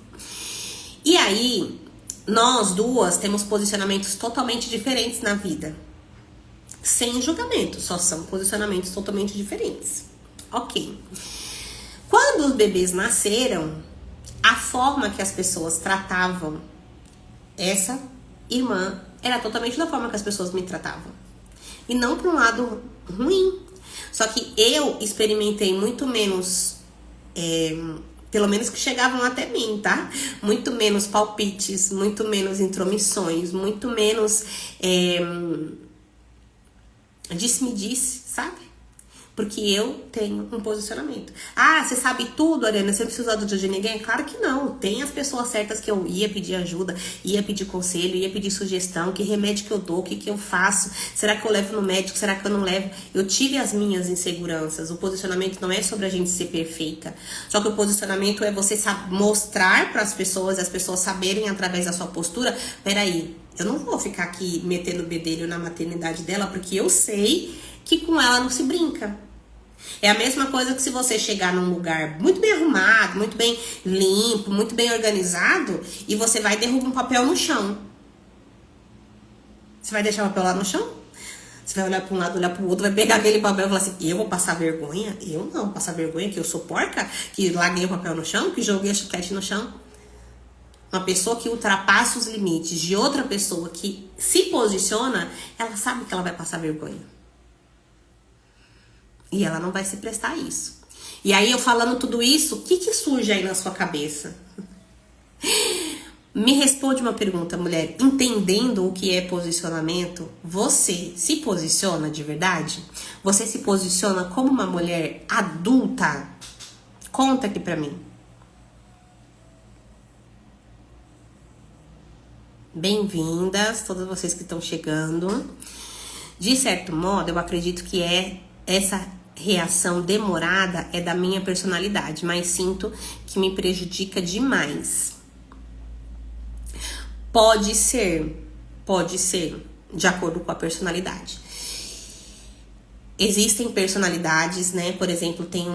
E aí, nós duas temos posicionamentos totalmente diferentes na vida. Sem julgamento, só são posicionamentos totalmente diferentes. Ok. Quando os bebês nasceram, a forma que as pessoas tratavam essa irmã era totalmente da forma que as pessoas me tratavam. E não para um lado ruim. Só que eu experimentei muito menos, pelo menos que chegavam até mim, tá? Muito menos palpites, muito menos intromissões, muito menos disse-me-disse, sabe? Porque eu tenho um posicionamento. Você sabe tudo, Ariana? Você não precisa da ajuda de ninguém? Claro que não. Tem as pessoas certas que eu ia pedir ajuda, ia pedir conselho, ia pedir sugestão, que remédio que eu dou, o que eu faço, será que eu levo no médico, será que eu não levo? Eu tive as minhas inseguranças. O posicionamento não é sobre a gente ser perfeita. Só que o posicionamento é você mostrar para as pessoas, as pessoas saberem através da sua postura, peraí, eu não vou ficar aqui metendo o bedelho na maternidade dela, porque eu sei que com ela não se brinca. É a mesma coisa que se você chegar num lugar muito bem arrumado, muito bem limpo, muito bem organizado, e você vai derrubar um papel no chão. Você vai deixar o papel lá no chão? Você vai olhar para um lado, olhar para o outro, vai pegar aquele papel e falar assim, eu vou passar vergonha? Eu não vou passar vergonha, que eu sou porca, que larguei o papel no chão, que joguei a chiclete no chão. Uma pessoa que ultrapassa os limites de outra pessoa que se posiciona, ela sabe que ela vai passar vergonha. E ela não vai se prestar a isso. E aí, eu falando tudo isso, o que surge aí na sua cabeça? Me responde uma pergunta, mulher. Entendendo o que é posicionamento, você se posiciona de verdade? Você se posiciona como uma mulher adulta? Conta aqui pra mim. Bem-vindas, todas vocês que estão chegando. De certo modo, eu acredito que essa reação demorada é da minha personalidade, mas sinto que me prejudica demais. Pode ser, de acordo com a personalidade. Existem personalidades, né? Por exemplo, tem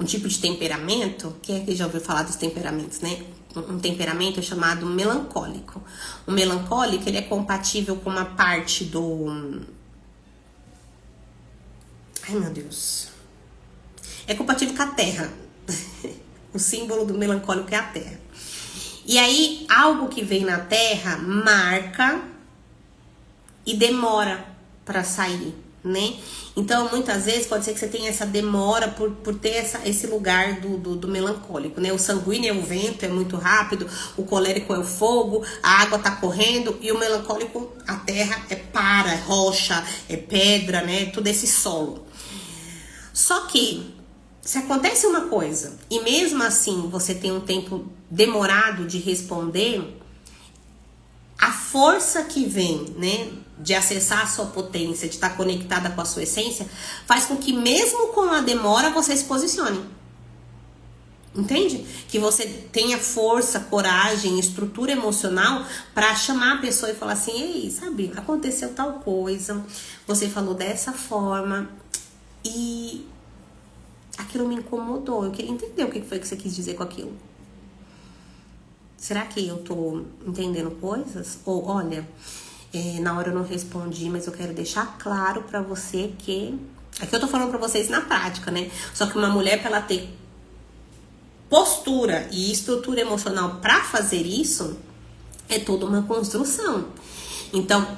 um tipo de temperamento, quem é que já ouviu falar dos temperamentos, né? Um temperamento é chamado melancólico. O melancólico, ele é compatível com uma parte do... Ai, meu Deus. É compatível com a terra. O símbolo do melancólico é a terra. E aí, algo que vem na terra marca e demora para sair, né? Então, muitas vezes, pode ser que você tenha essa demora por ter esse lugar do melancólico, né? O sanguíneo é o vento, é muito rápido, o colérico é o fogo, a água tá correndo, e o melancólico, a terra é rocha, é pedra, né? Tudo esse solo. Só que, se acontece uma coisa, e mesmo assim você tem um tempo demorado de responder, a força que vem, né, de acessar a sua potência, de estar conectada com a sua essência, faz com que mesmo com a demora você se posicione. Entende? Que você tenha força, coragem, estrutura emocional para chamar a pessoa e falar assim: ei, sabe, aconteceu tal coisa, você falou dessa forma e aquilo me incomodou, eu queria entender o que foi que você quis dizer com aquilo. Será que eu tô entendendo coisas? Ou, olha, na hora eu não respondi, mas eu quero deixar claro pra você que... Aqui eu tô falando pra vocês na prática, né? Só que uma mulher, pra ela ter postura e estrutura emocional pra fazer isso, é toda uma construção. Então,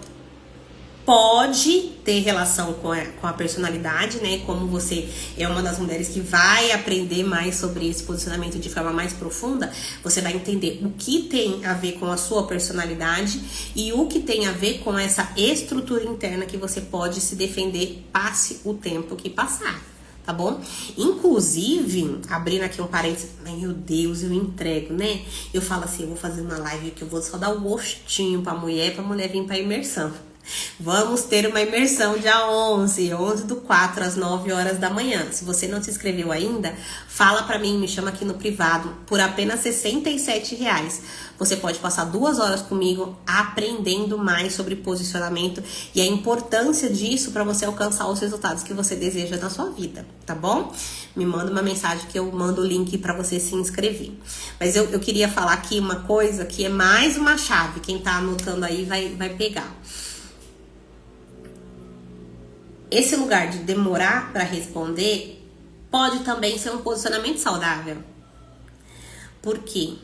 pode ter relação com a personalidade, né? Como você é uma das mulheres que vai aprender mais sobre esse posicionamento de forma mais profunda, você vai entender o que tem a ver com a sua personalidade e o que tem a ver com essa estrutura interna que você pode se defender, passe o tempo que passar, tá bom? Inclusive, abrindo aqui um parênteses, meu Deus, eu entrego, né? Eu falo assim, eu vou fazer uma live que eu vou só dar o gostinho pra mulher vir pra imersão. Vamos ter uma imersão dia 11/4 às 9 horas da manhã. Se você não se inscreveu ainda, fala pra mim, me chama aqui no privado, por apenas R$67. Você pode passar 2 horas comigo aprendendo mais sobre posicionamento e a importância disso para você alcançar os resultados que você deseja na sua vida, tá bom? Me manda uma mensagem que eu mando o link para você se inscrever. Mas eu queria falar aqui uma coisa que é mais uma chave, quem tá anotando aí vai pegar. Esse lugar de demorar para responder pode também ser um posicionamento saudável. Por quê?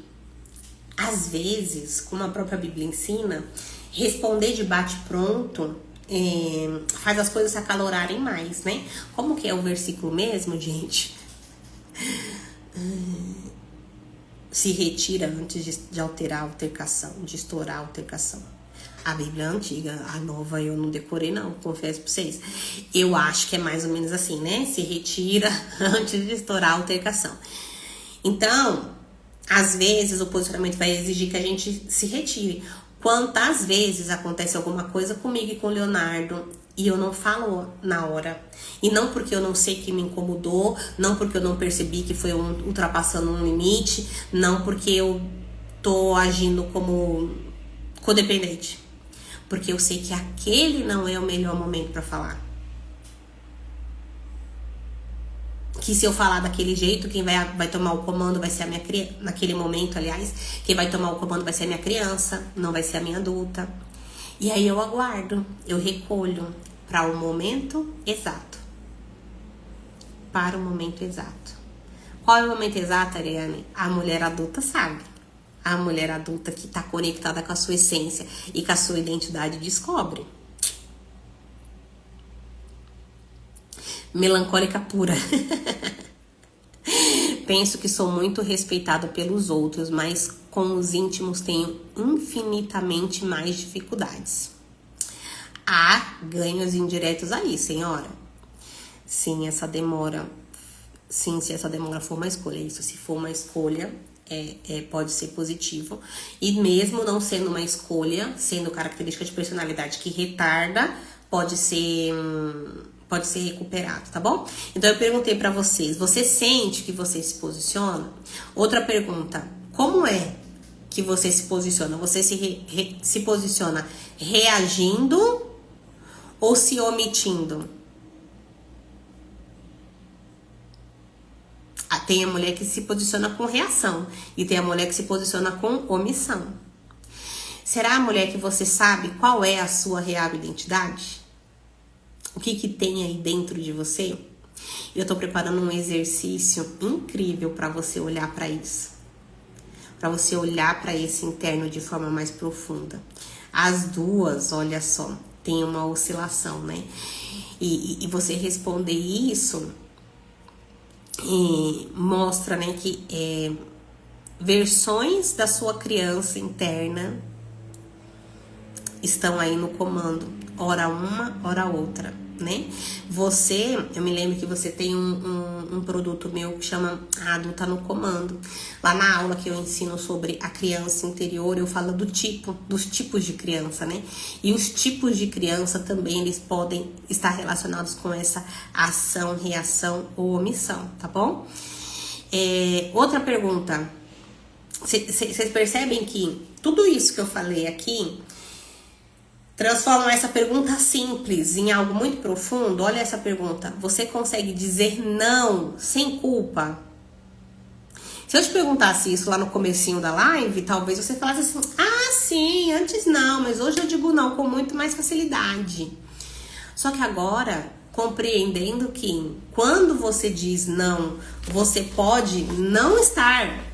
Às vezes, como a própria Bíblia ensina, responder de bate-pronto faz as coisas se acalorarem mais, né? Como que é o versículo mesmo, gente? Se retira antes de alterar a altercação, de estourar a altercação. A Bíblia antiga, a nova eu não decorei não, confesso pra vocês. Eu acho que é mais ou menos assim, né? Se retira antes de estourar a altercação. Então, às vezes o posicionamento vai exigir que a gente se retire. Quantas vezes acontece alguma coisa comigo e com o Leonardo e eu não falo na hora. E não porque eu não sei que me incomodou, não porque eu não percebi que foi ultrapassando um limite, não porque eu tô agindo como codependente. Porque eu sei que aquele não é o melhor momento para falar. Que se eu falar daquele jeito, quem vai tomar o comando vai ser a minha criança. Naquele momento, aliás, quem vai tomar o comando vai ser a minha criança, não vai ser a minha adulta. E aí eu aguardo, eu recolho para o momento exato. Para o momento exato. Qual é o momento exato, Ariane? A mulher adulta sabe. A mulher adulta que tá conectada com a sua essência e com a sua identidade descobre. Melancólica pura. Penso que sou muito respeitada pelos outros, mas com os íntimos tenho infinitamente mais dificuldades. Há ganhos indiretos aí, senhora. Sim, essa demora. Sim, se essa demora for uma escolha. Isso, se for uma escolha, pode ser positivo. E mesmo não sendo uma escolha, sendo característica de personalidade que retarda, pode ser recuperado, tá bom? Então eu perguntei pra vocês, você sente que você se posiciona? Outra pergunta, como é que você se posiciona? Você se posiciona reagindo ou se omitindo? Tem a mulher que se posiciona com reação e tem a mulher que se posiciona com omissão. Será, mulher, que você sabe qual é a sua real identidade? O que tem aí dentro de você? Eu tô preparando um exercício incrível para você olhar para isso. Para você olhar para esse interno de forma mais profunda. As duas, olha só, tem uma oscilação, né? E você responder isso mostra, né, que versões da sua criança interna estão aí no comando, ora uma, ora outra, né? Eu me lembro que você tem um produto meu que chama A Adulta no Comando. Lá na aula que eu ensino sobre a criança interior, eu falo dos tipos de criança, né? E os tipos de criança também, eles podem estar relacionados com essa ação, reação ou omissão, tá bom? Outra pergunta. Vocês percebem que tudo isso que eu falei aqui transforma essa pergunta simples em algo muito profundo? Olha essa pergunta. Você consegue dizer não sem culpa? Se eu te perguntasse isso lá no comecinho da live, talvez você falasse assim: ah, sim, antes não, mas hoje eu digo não com muito mais facilidade. Só que agora, compreendendo que quando você diz não, você pode não estar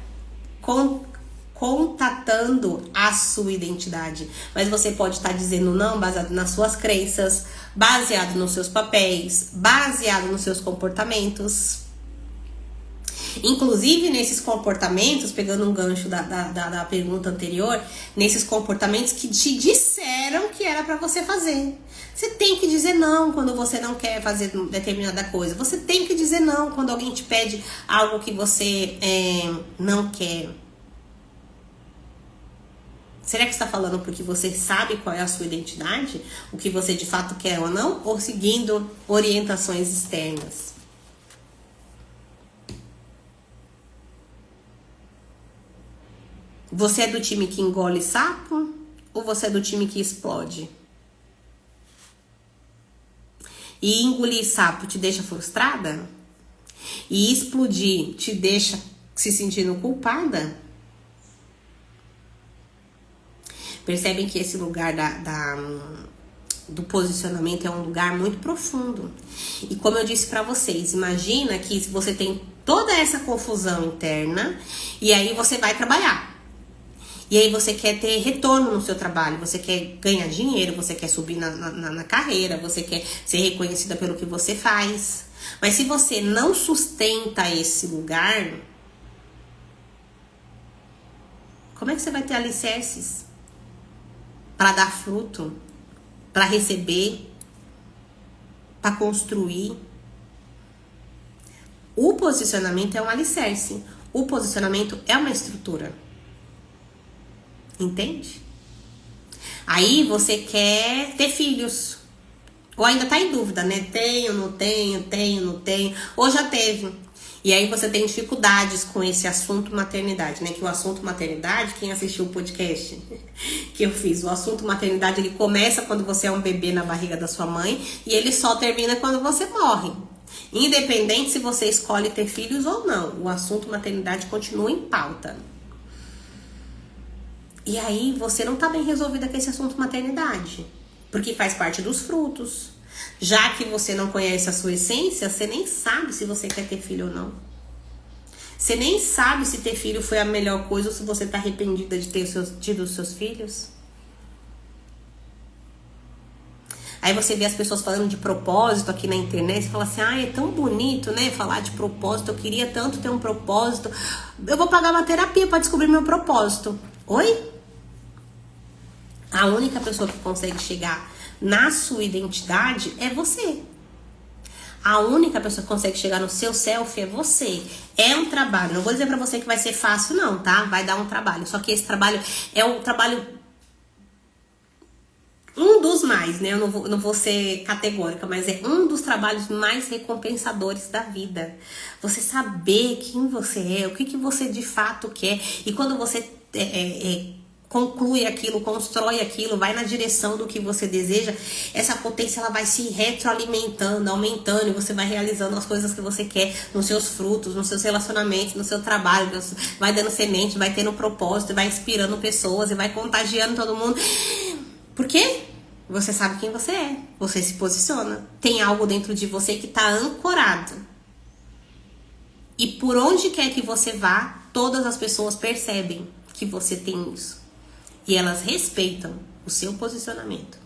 contatando a sua identidade, mas você pode estar dizendo não baseado nas suas crenças, baseado nos seus papéis, baseado nos seus comportamentos. Inclusive nesses comportamentos, pegando um gancho da pergunta anterior, nesses comportamentos que te disseram que era pra você fazer. Você tem que dizer não quando você não quer fazer determinada coisa. Você tem que dizer não quando alguém te pede algo que você não quer. Será que você está falando porque você sabe qual é a sua identidade? O que você de fato quer ou não? Ou seguindo orientações externas? Você é do time que engole sapo? Ou você é do time que explode? E engolir sapo te deixa frustrada? E explodir te deixa se sentindo culpada? Percebem que esse lugar do posicionamento é um lugar muito profundo. E como eu disse pra vocês, imagina que você tem toda essa confusão interna e aí você vai trabalhar. E aí você quer ter retorno no seu trabalho, você quer ganhar dinheiro, você quer subir na carreira, você quer ser reconhecida pelo que você faz. Mas se você não sustenta esse lugar, como é que você vai ter alicerces para dar fruto, para receber, para construir? O posicionamento é um alicerce. O posicionamento é uma estrutura. Entende? Aí você quer ter filhos. Ou ainda tá em dúvida, né? Tenho, não tenho. Ou já teve. E aí você tem dificuldades com esse assunto maternidade, né? Que o assunto maternidade, quem assistiu o podcast que eu fiz, o assunto maternidade, ele começa quando você é um bebê na barriga da sua mãe e ele só termina quando você morre. Independente se você escolhe ter filhos ou não, o assunto maternidade continua em pauta. E aí você não tá bem resolvida com esse assunto maternidade, porque faz parte dos frutos. Já que você não conhece a sua essência, você nem sabe se você quer ter filho ou não. Você nem sabe se ter filho foi a melhor coisa ou se você tá arrependida de ter tido os seus filhos. Aí você vê as pessoas falando de propósito aqui na internet e fala assim: ah, é tão bonito, né, falar de propósito, eu queria tanto ter um propósito, eu vou pagar uma terapia pra descobrir meu propósito. Oi? A única pessoa que consegue chegar na sua identidade é você. A única pessoa que consegue chegar no seu self é você. É um trabalho. Não vou dizer pra você que vai ser fácil não, tá? Vai dar um trabalho. Só que esse trabalho é um trabalho... um dos mais, né? Eu não vou ser categórica, mas é um dos trabalhos mais recompensadores da vida. Você saber quem você é, o que você de fato quer. E quando você conclui aquilo, constrói aquilo, vai na direção do que você deseja, essa potência ela vai se retroalimentando, aumentando, e você vai realizando as coisas que você quer nos seus frutos, nos seus relacionamentos, no seu trabalho, vai dando semente, vai tendo propósito, vai inspirando pessoas e vai contagiando todo mundo. Por quê? Você sabe quem você é, você se posiciona, tem algo dentro de você que está ancorado. E por onde quer que você vá, todas as pessoas percebem que você tem isso. E elas respeitam o seu posicionamento.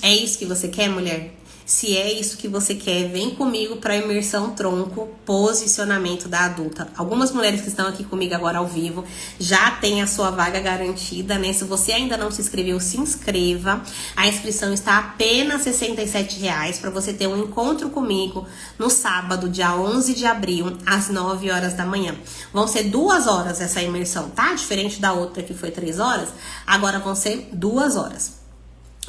É isso que você quer, mulher? Se é isso que você quer, vem comigo para a imersão tronco posicionamento da adulta. Algumas mulheres que estão aqui comigo agora ao vivo já têm a sua vaga garantida, né? Se você ainda não se inscreveu, se inscreva. A inscrição está apenas R$ 67,00 para você ter um encontro comigo no sábado, dia 11 de abril, às 9 horas da manhã. Vão ser 2 horas essa imersão, tá? Diferente da outra que foi 3 horas, agora vão ser 2 horas.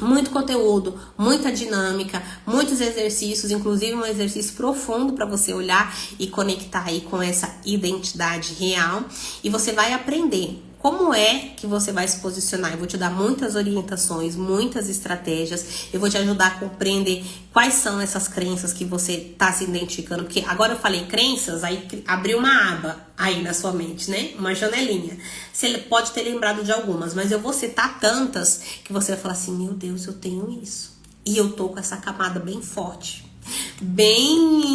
Muito conteúdo, muita dinâmica, muitos exercícios, inclusive um exercício profundo para você olhar e conectar aí com essa identidade real. E você vai aprender como é que você vai se posicionar. Eu vou te dar muitas orientações, muitas estratégias. Eu vou te ajudar a compreender quais são essas crenças que você está se identificando. Porque agora eu falei crenças, aí abriu uma aba aí na sua mente, né? Uma janelinha. Você pode ter lembrado de algumas, mas eu vou citar tantas que você vai falar assim, meu Deus, eu tenho isso. E eu tô com essa camada bem forte, bem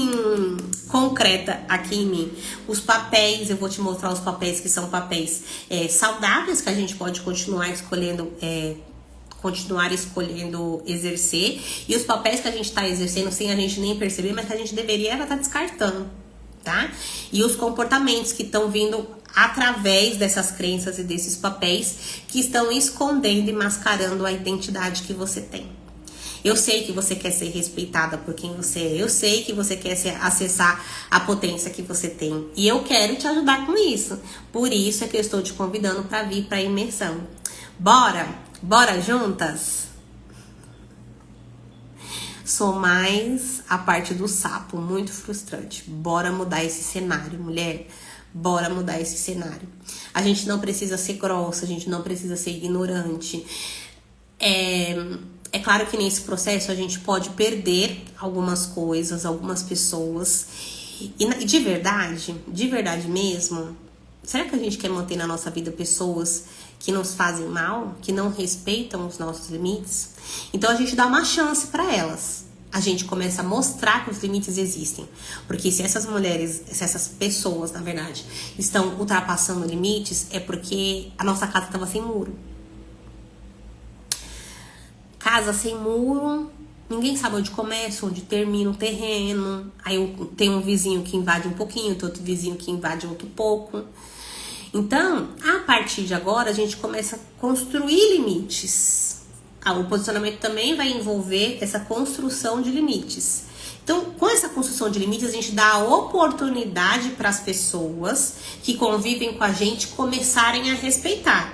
concreta aqui em mim. Os papéis, eu vou te mostrar os papéis que são papéis saudáveis, que a gente pode continuar escolhendo exercer, e os papéis que a gente tá exercendo sem a gente nem perceber, mas que a gente deveria estar descartando, tá? E os comportamentos que estão vindo através dessas crenças e desses papéis que estão escondendo e mascarando a identidade que você tem. Eu sei que você quer ser respeitada por quem você é. Eu sei que você quer acessar a potência que você tem. E eu quero te ajudar com isso. Por isso é que eu estou te convidando para vir para a imersão. Bora? Bora juntas? Sou mais a parte do sapo, muito frustrante. Bora mudar esse cenário, mulher. Bora mudar esse cenário. A gente não precisa ser grossa, a gente não precisa ser ignorante. É claro que nesse processo a gente pode perder algumas coisas, algumas pessoas. E de verdade mesmo, será que a gente quer manter na nossa vida pessoas que nos fazem mal, que não respeitam os nossos limites? Então a gente dá uma chance para elas. A gente começa a mostrar que os limites existem. Porque se essas pessoas, na verdade, estão ultrapassando limites, é porque a nossa casa estava sem muro. Casa sem muro, ninguém sabe onde começa, onde termina o terreno. Aí tem um vizinho que invade um pouquinho, tem outro vizinho que invade outro pouco. Então, a partir de agora, a gente começa a construir limites. O posicionamento também vai envolver essa construção de limites. Então, com essa construção de limites, a gente dá a oportunidade para as pessoas que convivem com a gente começarem a respeitar.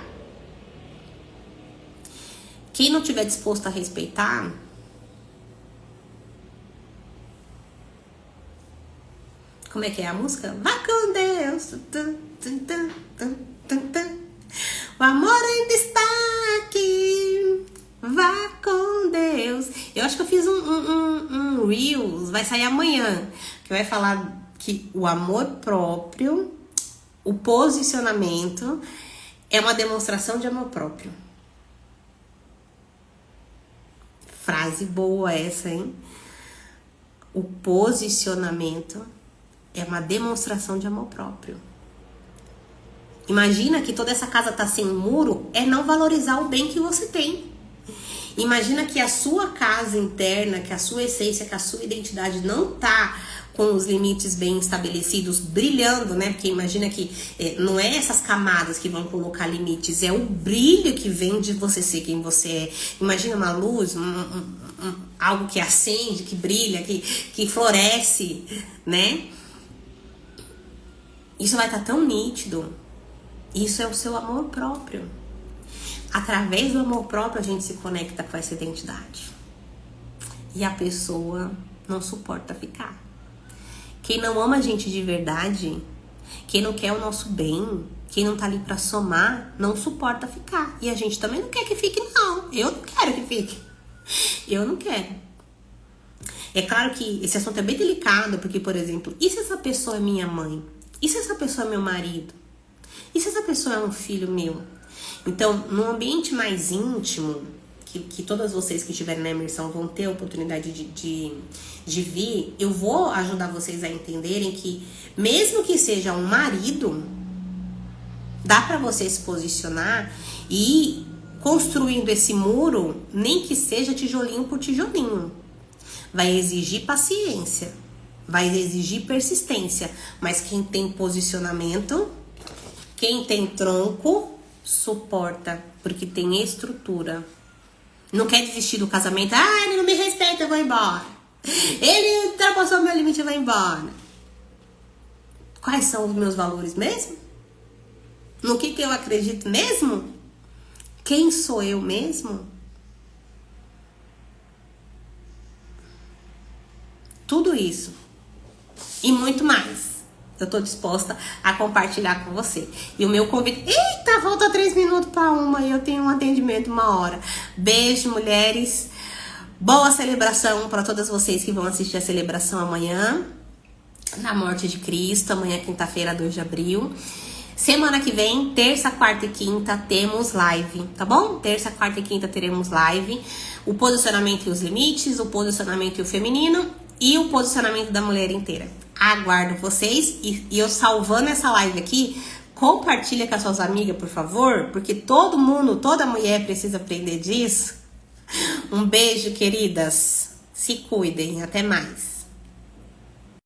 Quem não estiver disposto a respeitar, como é que é a música? Vá com Deus. O amor ainda está aqui. Vá com Deus. Eu acho que eu fiz um Reels, vai sair amanhã, que vai falar que o amor próprio, o posicionamento, é uma demonstração de amor próprio. Frase boa essa, hein? O posicionamento é uma demonstração de amor próprio. Imagina que toda essa casa tá sem muro, é não valorizar o bem que você tem. Imagina que a sua casa interna, que a sua essência, que a sua identidade não tá com os limites bem estabelecidos, brilhando, né? Porque imagina que não é essas camadas que vão colocar limites, é o brilho que vem de você ser quem você é. Imagina uma luz, algo que acende, que brilha, que floresce, né? Isso vai estar tão nítido. Isso é o seu amor próprio. Através do amor próprio a gente se conecta com essa identidade. E a pessoa não suporta ficar. Quem não ama a gente de verdade, quem não quer o nosso bem, Quem não tá ali pra somar, não suporta ficar. E a gente também não quer que fique, não. Eu não quero que fique. Eu não quero. É claro que esse assunto é bem delicado, porque, por exemplo, e se essa pessoa é minha mãe? E se essa pessoa é meu marido? E se essa pessoa é um filho meu? Então, num ambiente mais íntimo, que todas vocês que estiverem na imersão vão ter a oportunidade de vir, eu vou ajudar vocês a entenderem que, mesmo que seja um marido, dá pra você se posicionar e ir construindo esse muro, nem que seja tijolinho por tijolinho. Vai exigir paciência, vai exigir persistência, mas quem tem posicionamento, quem tem tronco, suporta, porque tem estrutura. Não quer desistir do casamento. Ah, ele não me respeita, eu vou embora. Ele ultrapassou meu limite, eu vou embora. Quais são os meus valores mesmo? No que eu acredito mesmo? Quem sou eu mesmo? Tudo isso e muito mais eu tô disposta a compartilhar com você. E o meu convite... Eita, falta 3 minutos para 1 e eu tenho um atendimento 1 hora. Beijo, mulheres. Boa celebração para todas vocês que vão assistir a celebração amanhã da morte de Cristo. Amanhã, quinta-feira, 2 de abril. Semana que vem, terça, quarta e quinta, temos live, tá bom? Terça, quarta e quinta teremos live. O posicionamento e os limites, o posicionamento e o feminino e o posicionamento da mulher inteira. Aguardo vocês e eu salvando essa live aqui, compartilha com as suas amigas, por favor, porque todo mundo, toda mulher precisa aprender disso. Um beijo, queridas. Se cuidem. Até mais.